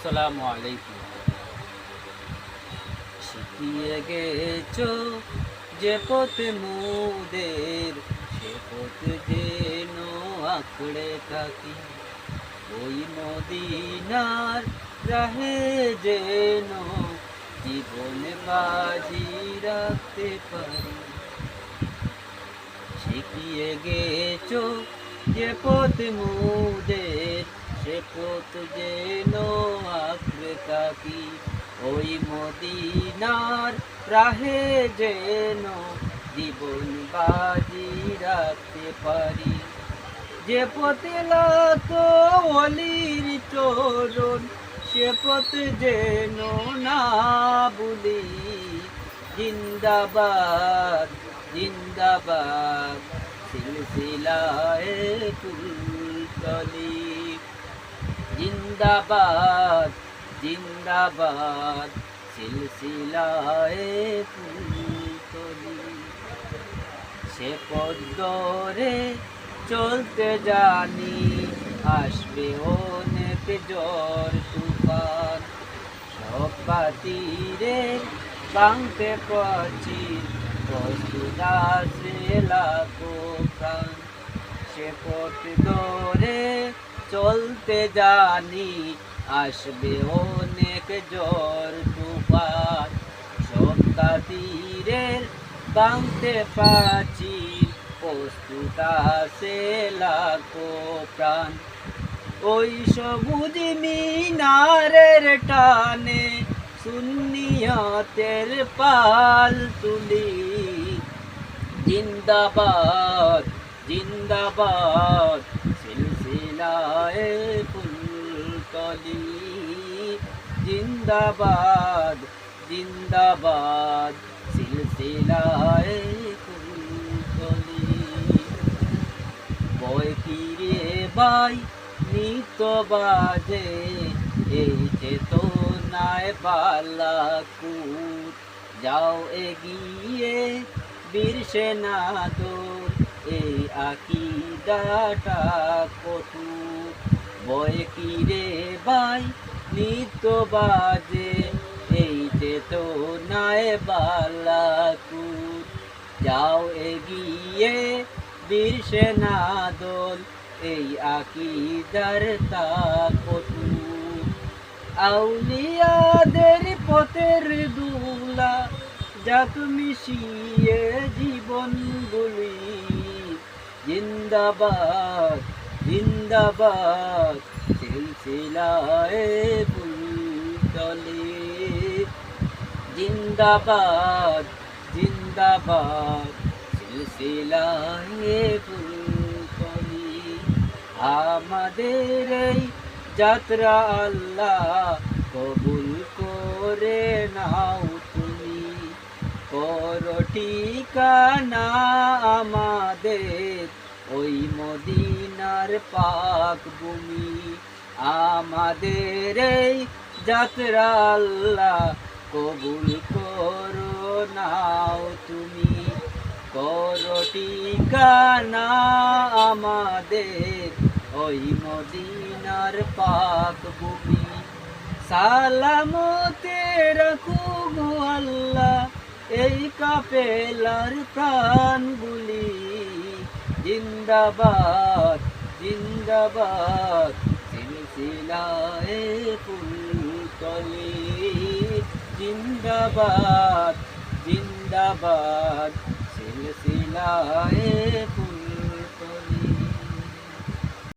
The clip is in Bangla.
আসসালামু আলাইকুম। শিখিয়ে গেছো যে পথে মোদের, সে পথে যেন আঁকড়ে থাকি। ওই মদিনার রাহে যেন জীবনে বাজি রাখতে পারি। শিখিয়ে গেছো যে পথ মোদের, সে পথ যেন আঁকড়ে থাকি। ওই মদিনার রাহে যেন জীবন বাজি রাখতে পারি। যে পথে লাতো অলির চরণ, সে পথে যেন না ভুলি। জিন্দাবাদ জিন্দাবাদ সিলসিলায়ে ফুলতলি। জিন্দাবাদ জিন্দাবাদ সিলসিলায়ে ফুলতলি। সে পথ ধরে চলতে জানি, আসবে অনেক ঝড় তুফান। সব বাতিরে ভাঙতে পারছি, প্রস্তুত আছে লাখো প্রাণ। সে পথ ধরে চলতে জানি, আসবে অনেক ঝড় তুফান। সব বাতিরের ভাঙতে পারছি, প্রস্তুত আছে লাখো প্রাণ। ওই সবুজ মিনারের টানে সুন্নিয়তের পাল তুলি। জিন্দাবাদ জিন্দাবাদ সিলসিলায়ে ফুলতলি। জিন্দাবাদ জিন্দাবাদ সিলসিলায়ে ফুলতলি। বয় ফিরে বাই নিত বাজে, এই চেতনায় বালাকুট। যাও এগিয়ে বীর সেনাদল, এই আকিদাটা কটুট। বয় ফিরে বাই নিত বাজে, এই চেতনায় বালাকুট। যাও এগিয়ে বীর সেনাদল, এই আকিদার তাকতুট। আউলিয়াদের পথের দুলা, যাক মিশিয়ে জীবন বলি। জিন্দাবাদ জিন্দাবাদ সিলসিলায়ে ফুলতলি। জিন্দাবাদ জিন্দাবাদ সিলসিলায়ে ফুলতলি। আমাদের এই যাত্রা আল্লাহ কবুল করে নাও তুমি। করো ঠিকানা আমাদের ওই মদিনার পাক ভূমি। আমাদের এই যাত্রা আল্লাহ কবুল করো নাও তুমি। করো ঠিকানা আমাদের ওই মদিনার পাক ভূমি। সালামতে রাখো গো আল্লাহ এই কাফেলার প্রাণগুলি। জিন্দাবাদ জিন্দাবাদ সিলসিলায়ে ফুলতলি। জিন্দাবাদ জিন্দাবাদ সিলসিলায়ে